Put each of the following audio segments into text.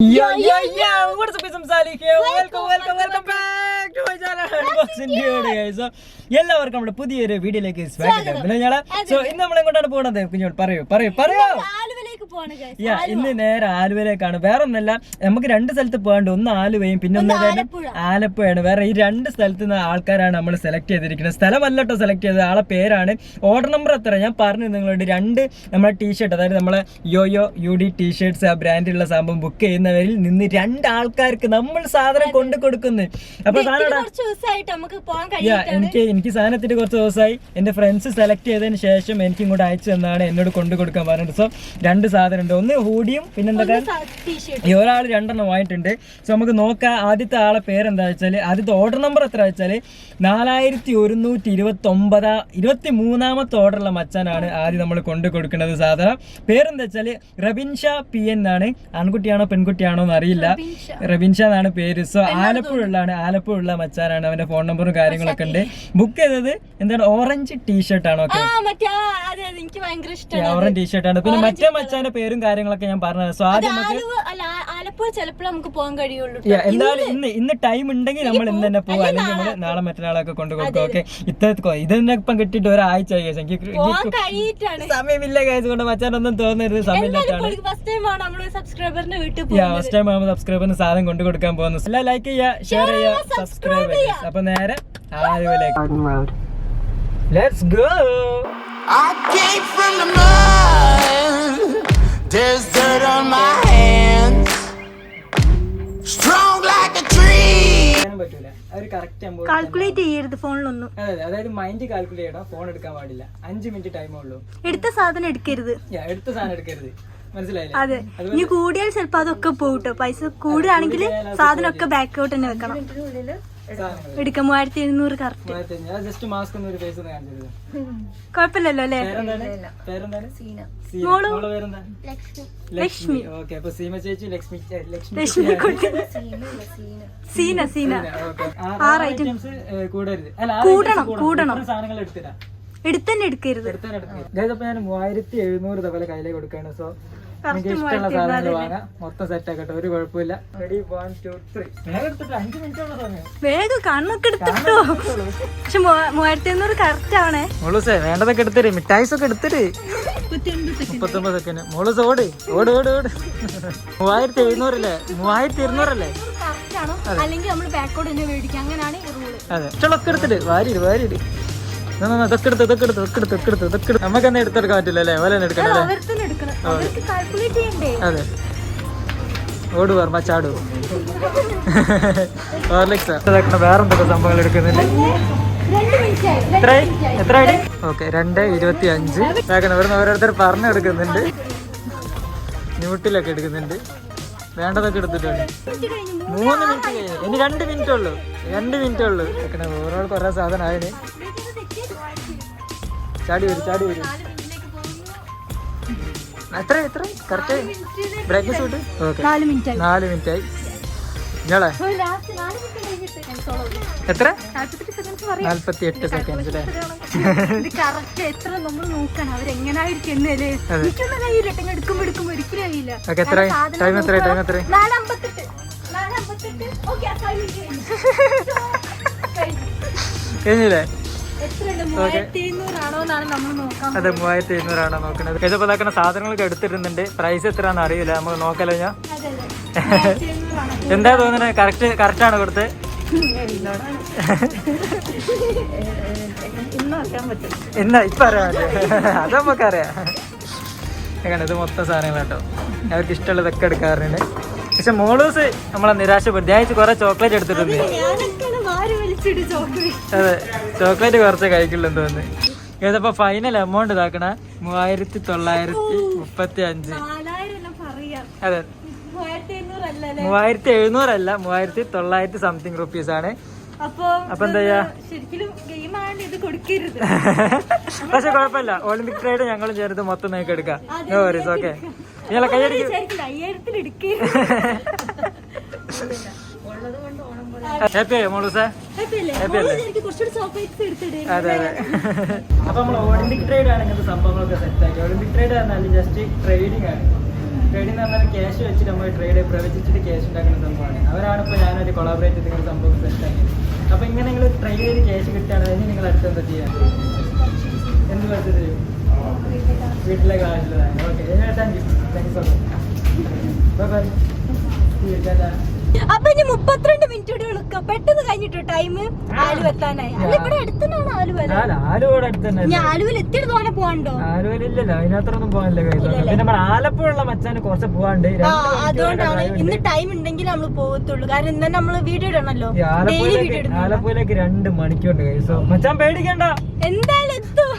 Yo, what's up, I'm Salih here. Welcome back to my channel. So, എല്ലാവർക്കും നമ്മുടെ പുതിയൊരു വീഡിയോയിലേക്ക് സ്വാഗതം. സോ ഇന്ന് നമ്മൾ എങ്ങോട്ടാണ് പോകുന്നത്? കുഞ്ഞോട് പറയൂ. ഇന്ന് നേരെ ആലുവയിലേക്കാണ്. വേറെ ഒന്നല്ല, നമുക്ക് രണ്ട് സ്ഥലത്ത് പോകാണ്ട്. ഒന്ന് ആലുവയും പിന്നെ ഒന്ന് ആലപ്പുഴയാണ്. വേറെ ഈ രണ്ട് സ്ഥലത്ത് നിന്ന് ആൾക്കാരാണ് നമ്മൾ സെലക്ട് ചെയ്തിരിക്കുന്നത്. സ്ഥലമല്ലട്ടോ സെലക്ട് ചെയ്തത്, ആളെ പേരാണ്. ഓർഡർ നമ്പർ എത്ര ഞാൻ പറഞ്ഞു നിങ്ങളോട്. രണ്ട് നമ്മളെ ടീഷർട്ട്, അതായത് നമ്മളെ യോയോ UD ടീഷർട്ട്സ്, ആ ബ്രാൻഡിലുള്ള സംഭവം ബുക്ക് ചെയ്യുന്നവരിൽ നിന്ന് രണ്ട് ആൾക്കാർക്ക് നമ്മൾ സാധനം കൊണ്ടു കൊടുക്കുന്നു. അപ്പൊ എനിക്ക് സാധനത്തിന് കുറച്ച് ദിവസമായി എന്റെ ഫ്രണ്ട്സ് സെലക്ട് ചെയ്തതിന് ശേഷം എനിക്ക് ഇങ്ങോട്ട് അയച്ചു തന്നാണ് എന്നോട് കൊണ്ടു കൊടുക്കാൻ പറഞ്ഞിട്ട്. സോ രണ്ട് സാധനം ഉണ്ട്, ഒന്ന് ഹൂഡിയും പിന്നെ എന്തൊക്കെ ഒരാൾ രണ്ടെണ്ണം വാങ്ങിയിട്ടുണ്ട്. സോ നമുക്ക് നോക്കാം. ആദ്യത്തെ ആളെ പേരെന്താ വെച്ചാൽ, ആദ്യത്തെ ഓർഡർ നമ്പർ എത്ര വെച്ചാൽ 4129, 23ാമത്തെ ഓർഡറുള്ള മച്ചാനാണ് ആദ്യം നമ്മൾ കൊണ്ടു കൊടുക്കുന്നത്. സാധനം പേരെന്താ വെച്ചാൽ റബിൻഷ PN എന്നാണ്. ആൺകുട്ടിയാണോ പെൺകുട്ടിയാണോ എന്ന് അറിയില്ല, റബിൻഷ എന്നാണ് പേര്. സോ ആലപ്പുഴ മച്ചാനാണ്. അവന്റെ ഫോൺ നമ്പറും കാര്യങ്ങളൊക്കെ ഉണ്ട്. ബുക്ക് ചെയ്തത് എന്താണ്, ഓറഞ്ച് ടീഷർട്ട് ആണോ? ഓറഞ്ച് ടീഷർട്ടാണ്. പിന്നെ മറ്റേ മച്ചാന്റെ പേരും കാര്യങ്ങളൊക്കെ ഞാൻ പറഞ്ഞത്. സോ ആദ്യം എന്തായാലും ഇന്ന് ടൈം ഉണ്ടെങ്കിൽ നമ്മൾ ഇന്ന് തന്നെ പോകും, അല്ലെങ്കിൽ നമ്മൾ നാളെ മറ്റന്നാളൊക്കെ കൊണ്ടുപോകും. ഓക്കെ, ഇതെന്നെ ഇപ്പം കിട്ടിയിട്ട് ഒരാഴ്ച എനിക്ക് സമയമില്ല കേസ് കൊണ്ട് മച്ചാനൊന്നും തോന്നരുത്, സമയമില്ലാട്ടാണ്. ഫസ്റ്റ് ടൈം ആകുമ്പോൾ സബ്സ്ക്രൈബറിന് സാധനം കൊണ്ടു കൊടുക്കാൻ പോകുന്നു. എല്ലാം ലൈക്ക് ചെയ്യുക, ഷെയർ ചെയ്യുക, സബ്സ്ക്രൈബ് ചെയ്യുക. അപ്പൊ നേരെ Let's go. I came from the mud. There's dirt on my hands. Strong like a tree. Calculate ചെയ്യരുത് ഫോണിലൊന്നും. അതായത് മൈൻഡ് കാൽക്കുലേറ്റ് ചെയ്യണം, ഫോൺ എടുക്കാൻ പാടില്ല. 5 മിനിറ്റ് ടൈമേ ഉള്ളൂ. എടുത്ത സാധനം എടുക്കരുത്. മനസ്സിലായില്ലേ? അതെ, ഇനി കൂടിയാൽ ചിലപ്പോ അതൊക്കെ പോകട്ടോ. പൈസ കൂടുകയാണെങ്കിൽ സാധനം ഒക്കെ ബാക്കൗട്ട് തന്നെ വെക്കണം. എടുക്കാം 3700 കറക്റ്റ്. കുഴപ്പമില്ലല്ലോ അല്ലേ? ലക്ഷ്മി. സീന. 6 ഐറ്റംസ് കൂടണം. എടുത്തന്നെ എടുക്കരുത്. ഞാൻ 3700 തവണ കയ്യിലേക്ക് കൊടുക്കാണ്. സോ എനിക്ക് ഇഷ്ടമുള്ള സാധനങ്ങൾ വാങ്ങാം. മൊത്തം സെറ്റ് ആക്കട്ടെ, ഒരു കുഴപ്പമില്ല. റെഡി 1 2 3. വേഗം 5 മിനിറ്റ് ഉള്ള സമയം. വേഗം കണ്ണൊക്കെ എടുത്തിട്ടോ. പക്ഷെ 3700 കറക്റ്റ് ആണേ. മോളൂസേ വേണ്ടതൊക്കെ എടുത്തിട്ട്, മിഠായിസ് ഒക്കെ എടുത്തിട്ട്. 39 സെക്കൻഡ്. മോളൂസ് ഓട്. 3700 അല്ലേ? 3200 അല്ലേ? അതെ, ഇഷ്ടമുള്ളൊക്കെ എടുത്തിട്ട് വാരിട്. നമുക്ക് തന്നെ എടുത്തെടുക്കാൻ പറ്റില്ല അല്ലേ? ഓല എടുക്കണല്ലേ? അതെ, ഓട് വർമ്മ ചാടു. വേറെന്തൊക്കെ സംഭവങ്ങൾ എടുക്കുന്നുണ്ട്. എത്ര ഐഡി? ഓക്കെ, 2:25. ഇവിടുന്ന് ഓരോരുത്തർ പറഞ്ഞെടുക്കുന്നുണ്ട്. ന്യൂട്ടിലൊക്കെ എടുക്കുന്നുണ്ട്. വേണ്ടതൊക്കെ എടുത്തിട്ടുണ്ട്. 3 മിനിറ്റ് കഴിഞ്ഞു. ഇനി 2 മിനിറ്റ് ഉള്ളൂ. ഓരോ കുറെ സാധനം ആയതിന്. ചാടി വരും. എത്ര കറക്റ്റ് ബ്രേക്ക്ഫാസ്റ്റ് വിട്ട്? ഓക്കെ, 4 മിനിറ്റ് ആയി. നിങ്ങളെ എത്ര? 48 സെക്കൻഡ്സ് അല്ലേ? എത്ര ടൈം? കഴിഞ്ഞില്ലേ? അതെ, 3700 ആണോ നോക്കണത്. ഇതിപ്പോ ഇതാക്കണ സാധനങ്ങളൊക്കെ എടുത്തിരുന്നുണ്ട്. പ്രൈസ് എത്രയാണെന്ന് അറിയില്ല, നമുക്ക് നോക്കാലോ. ഞാൻ എന്താ തോന്നുന്നത്? കറക്റ്റ് ആണ് കൊടുത്തത്? ഇന്ന് ഇപ്പൊ അറിയാൻ പറ്റും, അത് നമുക്കറിയാം. എങ്ങനെ ഇത് മൊത്തം സാധനങ്ങൾ കേട്ടോ. അവർക്ക് ഇഷ്ടമുള്ളതൊക്കെ എടുക്കാറുണ്ട്. പക്ഷെ മോളൂസ് നമ്മളെ നിരാശപ്പെടുത്തി. ഞാൻ കുറെ ചോക്ലേറ്റ് എടുത്തിട്ടുണ്ട്. അതെ, ചോക്ലേറ്റ് കുറച്ച് കഴിക്കുള്ളൂ തോന്നുന്നു. ഇതിപ്പോ ഫൈനൽ എമൗണ്ട് ഇതാക്കണ 3935. അതെ, 3700 അല്ല, 3900 സംതിങ് റുപ്പീസ് ആണ്. അപ്പൊ എന്താ ചെയ്യാ? പക്ഷെ കുഴപ്പമില്ല, ഒളിമ്പിക് ട്രേഡ് ഞങ്ങളും ചേർത്ത് മൊത്തം നിങ്ങൾക്ക് എടുക്കാം. No worries. ഓക്കെ, നിങ്ങളെ കൈയടിക്കും. ഹാപ്പിയായോ മോളൂസേ? ഹാപ്പി അല്ലേ? അതെ. അപ്പൊ നമ്മൾ ഒളിമ്പിക് ട്രേഡ് ആണ് ഇങ്ങനത്തെ സംഭവങ്ങളൊക്കെ സെറ്റ് ആക്കി. ഒളിമ്പിക് ട്രേഡ് പറഞ്ഞാൽ ജസ്റ്റ് ട്രേഡിംഗ് ആണ്. ട്രേഡിംഗ് എന്ന് പറഞ്ഞാൽ ക്യാഷ് വെച്ചിട്ട് നമ്മൾ ട്രേഡ് പ്രവചിച്ചിട്ട് ക്യാഷ് ഉണ്ടാക്കുന്ന സംഭവമാണ്. അവരാണ് ഇപ്പോൾ ഞാനൊരു കൊളാബറേറ്റ് ചെയ്ത് ഇങ്ങനെ സംഭവം സെറ്റാക്കിയത്. അപ്പോൾ ഇങ്ങനെ നിങ്ങൾ ട്രേഡ് ചെയ്ത് ക്യാഷ് കിട്ടുകയാണെങ്കിൽ നിങ്ങൾ അടുത്ത് എന്താ ചെയ്യാൻ? എന്ത് പറ്റി ചെയ്യും? വീട്ടിലേക്ക് ആവശ്യമുള്ളതാണ്. Okay, thank you so much. Bye bye. അപ്പൊ ഇനി 32 മിനിറ്റ് കൂടി വിളിക്കാം. പെട്ടെന്ന് കഴിഞ്ഞിട്ടോ ടൈം. ആലുവ എത്താനായി. അല്ല ഇവിടെ അടുത്തന്നാണ് ആലുവ. ആലുവയുടെ അടുത്ത് തന്നെ. ഞാൻ ആലുവയിൽ എത്തിയിട്ട് തോന്നെ പോവാണ്ടോ? ആലുവയിലില്ലല്ലോ, അതിനകത്തൊന്നും പോകാനില്ല. പിന്നെ നമ്മുടെ ആലപ്പുഴ മച്ചാന് കുറച്ച് പോവാണ്ട്. അതുകൊണ്ടാണ് ഇന്ന് ടൈം ഉണ്ടെങ്കിൽ നമ്മൾ പോകത്തുള്ളൂ. കാരണം ഇന്ന് നമ്മള് വീഡിയോ ഇടണല്ലോ. ആലപ്പുഴയിലേക്ക് 2 മണിക്കൂണ്ട് കൈസോ. മച്ചാൻ പേടിക്കണ്ട, എന്തായാലും എത്തും.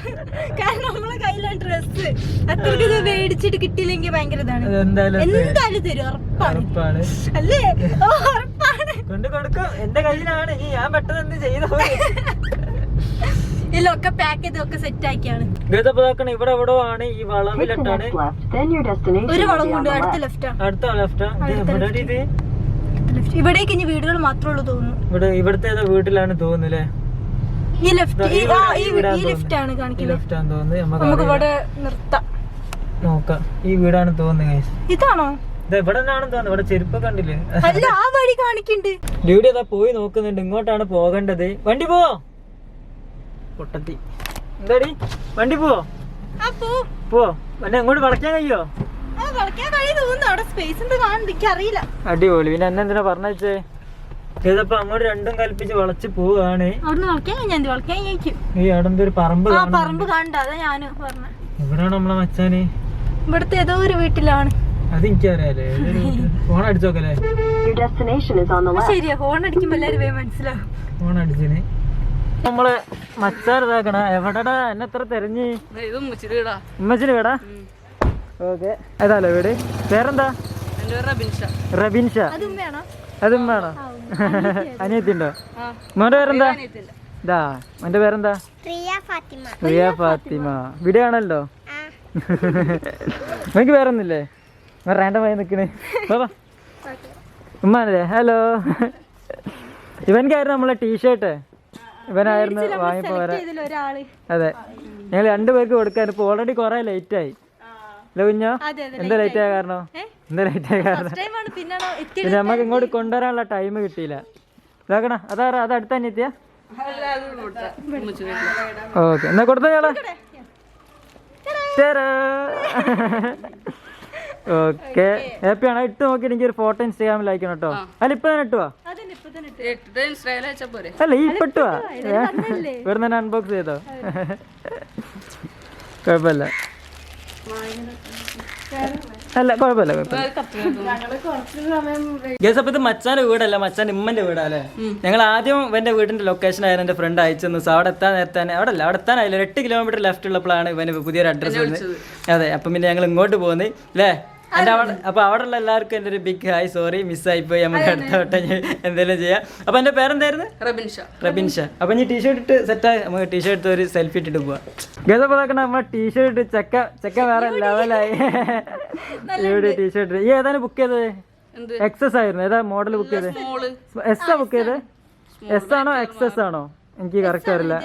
കാരണം നമ്മളെ കയ്യിലാണ് ഡ്രസ്. അത്രക്ക് ഇത് മേടിച്ചിട്ട് കിട്ടിയില്ലെങ്കിൽ ഭയങ്കര ഇതാണ്. എന്തായാലും തരും, ഉറപ്പാണ്. അല്ലേ? ഉറപ്പാണ്. കൊണ്ട് കൊടുക്കും. എന്റെ കയ്യിലാണ്. ഞാൻ പെട്ടെന്ന് എന്ത് ചെയ്തോ? ഇതിലൊക്കെ പാക്ക് ചെയ്തൊക്കെ സെറ്റ് ആക്കിയാണ്. ഇവിടെ എവിടെ ആണ് ഈ വളവിലിട്ടാണ് ഒരു വളം കൊണ്ട് അടുത്ത ലെഫ്റ്റാ. ഇവിടേക്ക് ഇനി വീടുകൾ മാത്രമേ ഉള്ളൂ തോന്നുന്നു. ഇവിടുത്തെ വീട്ടിലാണ് തോന്നുന്നല്ലേ? ഈ ലിഫ്റ്റ് ആണ് കാണിക്കുന്നത്. നമുക്ക് ഇവിടെ നിർത്താം. നോക്കാം. ഈ വീടാണ് തോന്നുന്നത്. ഇതാണോ? ഇവിടെ തോന്നുന്നു. ഇവിടെ ചെരുപ്പ് കണ്ടില്ലേ? അല്ല, ആ വഴി കാണിക്കണ്ട്. ഡ്യൂട്ടി അതാ പോയി നോക്കുന്നുണ്ട്. ഇങ്ങോട്ടാണ് പോകേണ്ടത്. വണ്ടി പോവോ? പൊട്ടത്തി. എന്താടി വണ്ടി പോവോ? പോ. എങ്ങോട്ട് വളയ്ക്കാൻ കഴിയോ? അടിപൊളി. പിന്നെ എന്നെന്തിനാ പറഞ്ഞേ? ഇതിപ്പോ അങ്ങോട്ട് രണ്ടും കൽപ്പിച്ച് വളച്ച് പോവാണ്. ഈ അവിടെ ഒരു പറമ്പ് ഇവിടാണ് നമ്മളെ മച്ചാന്. ഇവിടുത്തെ ഏതോ ഒരു വീട്ടിലാണ്. അത് എനിക്കറിയാലേ. ഫോൺ അടിച്ചോക്കല്ലേ? ശരിയാ, ഫോൺ അടിക്കുമ്പോ എല്ലാരും മനസ്സിലാവും. ഫോൺ അടിച്ചിന് നമ്മള് മച്ചാർ ഇതാക്കണ. എവിടെടാ എന്നെ എത്ര തെരഞ്ഞ്? ഉമ്മച്ചിന് വീടാ? ഓക്കെ. ഏതാലോ വീട്? പേരെന്താ? റബിൻഷ. അതും വേണോ? അനിയത്തിണ്ടോ? മോന്റെ പേരെന്താ? ഇതാ മോന്റെ പേരെന്താ? റിയ ഫാത്തിമ. വീഡിയോ ആണല്ലോ. എനിക്ക് പേരൊന്നുമില്ലേ? റാൻഡമായി നിക്കണേ. ഉമ്മാനല്ലേ? ഹലോ. ഇവൻക്കായിരുന്നു നമ്മളെ ടീഷർട്ട്. ഇവനായിരുന്നു വാങ്ങിപ്പോ വരാൻ. അതെ, ഞങ്ങൾ 2 പേർക്ക് കൊടുക്കാൻ. ഇപ്പൊ ഓൾറെഡി കൊറേ ലേറ്റ് ആയി. കുഞ്ഞോ എന്താ ലേറ്റ് ആയ കാരണം? പിന്നെ നമ്മക്ക് ഇങ്ങോട്ട് കൊണ്ടുവരാനുള്ള ടൈം കിട്ടിയില്ല. ഇതാക്കണ അത് അടുത്ത അനിയത്തിയ. ഓക്കെ, എന്നാ കൊടുത്തോ ഞങ്ങള്. ഓക്കെ, ഹാപ്പിയാണോ? ഇട്ട് നോക്കിയിട്ട് എനിക്ക് ഒരു ഫോട്ടോ ഇൻസ്റ്റാഗ്രാമിൽ അയക്കണം കേട്ടോ. അല്ല ഇപ്പൊ തന്നെ ഇട്ടുവാ? അല്ല ഈ ഇപ്പൊ ഇട്ടുവാ? ഇവിടെ തന്നെ അൺബോക്സ് ചെയ്തോ? കുഴപ്പമില്ല. അല്ല കുഴപ്പമില്ല. ഗേസ്, ഇത് മച്ചാന്റെ വീടല്ല, മച്ചാൻ ഇമ്മന്റെ വീടല്ലേ. ഞങ്ങൾ ആദ്യം ഇവന്റെ വീടിന്റെ ലൊക്കേഷൻ ആയിരുന്നു എന്റെ ഫ്രണ്ട് അയച്ചെന്ന്. അവിടെ എത്താനായില്ല. 8 കിലോമീറ്റർ ലെഫ്റ്റ് ഉള്ളപ്പോഴാണ് ഇവന് പുതിയൊരു അഡ്രസ് വരുന്നത്. അതെ, അപ്പം പിന്നെ ഞങ്ങൾ ഇങ്ങോട്ട് പോകുന്നത് അല്ലേ. അപ്പൊ അവിടെ ഉള്ള എല്ലാവർക്കും എന്റെ ഒരു ബിഗ് ഹായ്. സോറി, മിസ്സായി പോയി. നമുക്ക് അടുത്ത വട്ടം എന്തെങ്കിലും ചെയ്യാം. അപ്പൊ എന്റെ പേരെന്തായിരുന്നു? റബിൻഷ. അപ്പൊ ഇനി ടീഷർട്ട് ഇട്ട് സെറ്റായി. നമുക്ക് ടീഷർട്ട് ഒരു സെൽഫി ഇട്ടിട്ട് പോവാം. ഗതപ്പോ നമ്മളെ ടീഷർട്ട് ചെക്ക വേറെ ലെവലായി. ഇവിടെ ടീഷർട്ട് ഈ ഏതാണ് ബുക്ക് ചെയ്തത്? എക്സസ് ആയിരുന്നു. ഏതാ മോഡൽ ബുക്ക് ചെയ്തത്? എസ് ആ ബുക്ക് ചെയ്തത്? എസ് ആണോ എക്സസ് ആണോ? എനിക്ക് കറക്റ്റ് അറിയില്ല.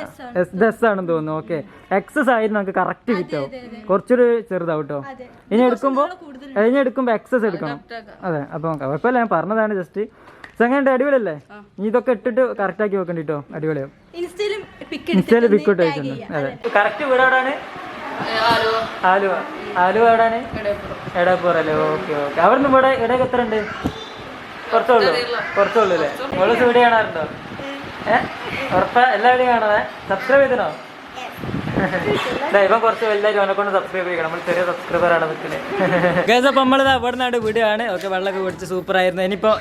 എസ് ആണെന്ന് തോന്നുന്നു. ഓക്കെ, എക്സസ് ആയിരുന്നു. നമുക്ക് കറക്റ്റ് ഫിറ്റ് ആവും. കുറച്ചൊരു ചെറുതാവും കേട്ടോ. ഇനി എടുക്കുമ്പോ എക്സസ് എടുക്കണം. അതെ, അപ്പൊ നോക്കാം. കുഴപ്പമില്ല, ഞാൻ പറഞ്ഞതാണ് ജസ്റ്റ്. അങ്ങനെ അടിപൊളിയല്ലേ? ഇനി ഇതൊക്കെ ഇട്ടിട്ട് കറക്റ്റ് ആക്കി വെക്കണ്ടിട്ടോ. അടിപൊളിയാവും. ഇൻസ്റ്റയില് പിക്കോട്ട് അയച്ചിട്ടുണ്ട്. അതെ, കറക്റ്റ് വീട് എവിടെയാണ്? ആലുവ എവിടെയാണ്? എടപ്പുറ അല്ലേ? ഓക്കെ. അവിടുന്ന് ഇവിടേക്ക് എത്ര ഉണ്ട്? കുറച്ചുള്ളൂ അല്ലേ? ഓള് വീഡിയോ കാണാറുണ്ടോ? ഉറപ്പാ? എല്ലാവരും കാണാതെ സബ്സ്ക്രൈബ് ചെയ്തോ? ഇപ്പം കുറച്ച് വലുതായിട്ട് അവനെ കൊണ്ട് സബ്സ്ക്രൈബ് ചെയ്യണം. നമ്മൾ ചെറിയ സബ്സ്ക്രൈബറാണ് നിൽക്കുന്നത്. അപ്പൊ നമ്മളിത് അവിടെ നിന്നാണ് വീഡിയോ ആണ്. ഓക്കെ, വെള്ളമൊക്കെ കുടിച്ച് സൂപ്പർ ആയിരുന്നു. ഇനിയിപ്പോ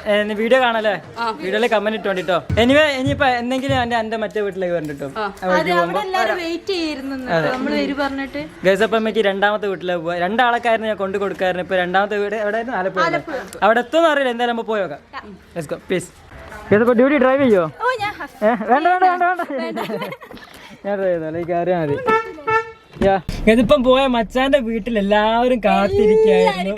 വീഡിയോ കാണാല്ലേ? വീഡിയോയില് കമന്റ് ഇട്ടോണ്ടിട്ടോ. ഇനിയിപ്പോ എന്തെങ്കിലും എന്റെ മറ്റേ വീട്ടിലേക്ക് വരണ്ടിട്ടോ. ഗൈസ്, അപ്പൊ നമുക്ക് 2ാമത്തെ വീട്ടിലേക്ക് പോവാം. 2 ആൾക്കായിരുന്നു ഞാൻ കൊണ്ട് കൊടുക്കായിരുന്നു. ഇപ്പൊ 2ാമത്തെ വീട് എവിടെയായിരുന്നു? ആലപ്പുഴ. അവിടെ എത്തുമെന്ന് അറിയില്ല. എന്തായാലും നമുക്ക് പോയോക്കാം. Let's go please. ഇതിപ്പോ ഡ്യൂട്ടി ഡ്രൈവ് ചെയ്യോ? വേണ്ട, ഞാൻ ഡ്രൈവ് ചെയ്തോ. ഈ കാര്യം മതി. ഇതിപ്പം പോയ മച്ചാന്റെ വീട്ടിൽ എല്ലാവരും കാത്തിരിക്കായിരുന്നു.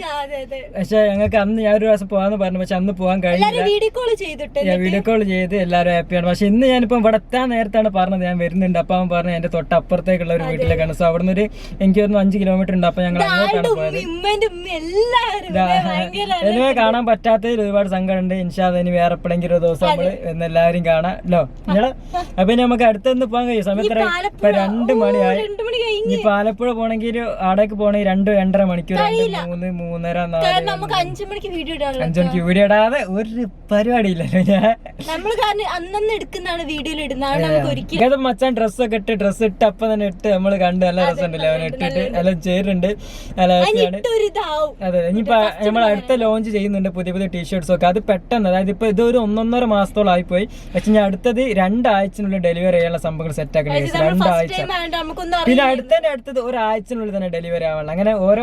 പക്ഷെ ഞങ്ങൾക്ക് അന്ന് ഞാൻ ഒരു ദിവസം പോവാന്ന് പറഞ്ഞു, പക്ഷെ അന്ന് പോകാൻ കഴിഞ്ഞില്ല. വീഡിയോ കോൾ ചെയ്ത് എല്ലാവരും ഹാപ്പിയാണ്. പക്ഷെ ഇന്ന് ഞാനിപ്പം ഇവിടെ എത്താൻ നേരത്താണ് പറഞ്ഞത് ഞാൻ വരുന്നുണ്ട്. അപ്പൊ അവൻ പറഞ്ഞു എന്റെ തൊട്ടപ്പുറത്തേക്കുള്ള ഒരു വീട്ടിലേക്കാണ്. സോ അവിടുന്ന് ഒരു എനിക്ക് തോന്നുന്നു 5 കിലോമീറ്റർ ഉണ്ട്. അപ്പൊ ഞങ്ങൾ അങ്ങോട്ടാണ് പോയത്. എനിവേ കാണാൻ പറ്റാത്തതിൽ ഒരുപാട് സങ്കടമുണ്ട്. ഇൻഷാല്ലാ ഇനി വേറെ എപ്പോഴെങ്കിലും ഒരു ദിവസം നമ്മള് എല്ലാവരും കാണാമല്ലോ. അപ്പൊ ഇനി നമുക്ക് അടുത്തൊന്ന് പോകാൻ കഴിയും. സമയത്ത് ഇപ്പൊ 2 മണിയായി. ഇനി ആലപ്പുഴ പോണെങ്കിൽ അവിടേക്ക് പോണെങ്കിൽ 2-2.5 മണിക്കൂർ, 3, 3:30, 4. 5 മണിക്ക് വീഡിയോ 5 മണിക്ക് വീഡിയോ ഇടാതെ ഒരു പരിപാടി ഇല്ലല്ലോ. ഞാൻ മച്ചാൻ ഡ്രസ്സൊക്കെ ഇട്ട് ഡ്രസ്സ് ഇട്ട് അപ്പൊ തന്നെ ഇട്ട് നമ്മള് കണ്ട് നല്ല രസമുണ്ടല്ലേ അവൻ ഇട്ടിട്ട് എല്ലാം ചേരുന്നുണ്ട്. നല്ല ഹാപ്പിയാണ്. അതെ ഇനിയിപ്പോ നമ്മൾ അടുത്ത ലോഞ്ച് ചെയ്യുന്നുണ്ട് പുതിയ പുതിയ ടീഷർട്സ് ഒക്കെ. അത് പെട്ടെന്ന്, അതായത് ഇപ്പൊ ഇതൊരു 1.5 മാസത്തോളം ആയിപ്പോയി. പക്ഷെ ഞാൻ അടുത്തത് 2 ആഴ്ചനുള്ളിൽ ഡെലിവറി ചെയ്യാനുള്ള സംഭവങ്ങൾ സെറ്റ് ആക്കണം. 2 ആഴ്ച പിന്നെ അടുത്തത് 1 ആഴ്ചനുള്ളിൽ തന്നെ ഡെലിവറി ആവാനുള്ള. അങ്ങനെ ഓരോ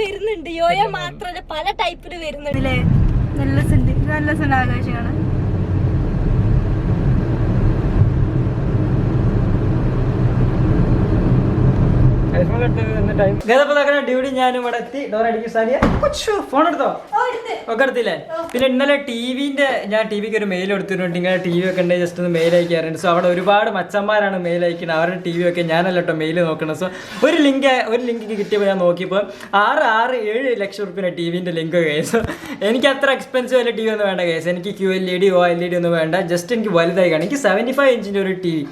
വരുന്നുണ്ട്. യോയ മാത്രമല്ല പല ടൈപ്പില് വരുന്നുണ്ട്. നല്ല ആകാശമാണ്. ഡ്യൂട്ടി ഞാനും ഇവിടെ എത്തി. ഡോറടിക്കും സാലിയ ഫോൺ എടുത്തോ? ഒക്കെ എടുത്തില്ലേ? പിന്നെ ഇന്നലെ ഞാൻ ടിവിക്ക് ഒരു മെയിൽ എടുത്തിട്ടുണ്ട്. ഇങ്ങനെ ടി വി ഒക്കെ ഉണ്ടെങ്കിൽ ജസ്റ്റ് ഒന്ന് മെയിൽ അയക്കാറുണ്ട്. സോ അവിടെ ഒരുപാട് മച്ചന്മാരാണ് മെയിൽ അയക്കുന്നത്. അവരുടെ ടി വി ഒക്കെ ഞാനല്ല കേട്ടോ മെയിൽ നോക്കണം. സോ ഒരു ലിങ്ക് കിട്ടിയപ്പോൾ ഞാൻ നോക്കിയപ്പോൾ 6-7 ലക്ഷം റുപ്യ ടിവിന്റെ ലിങ്ക് കേസ്. എനിക്ക് അത്ര എക്സ്പെൻസീവ് ആയ ടി വി ഒന്നും വേണ്ട കേസ്. എനിക്ക് QLED OLED ഒന്നും വേണ്ട. ജസ്റ്റ് എനിക്ക് വലുതായി കാണും. എനിക്ക് 75 ഇഞ്ചിന്റെ ഒരു ടി വി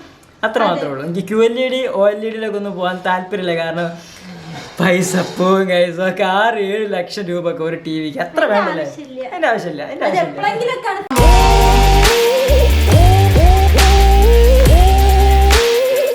അത്ര മാത്രമേ ഉള്ളൂ. എനിക്ക് QLED OLEDയിലൊക്കെ ഒന്നും പോകാൻ താല്പര്യമില്ല. കാരണം പൈസ പോവും കൈസ്. ഒക്കെ 6-7 ലക്ഷം രൂപ ഒക്കെ ഒരു ടി വിക്ക് അത്ര വേണ്ടല്ലേ? അതിന്റെ ആവശ്യമില്ല.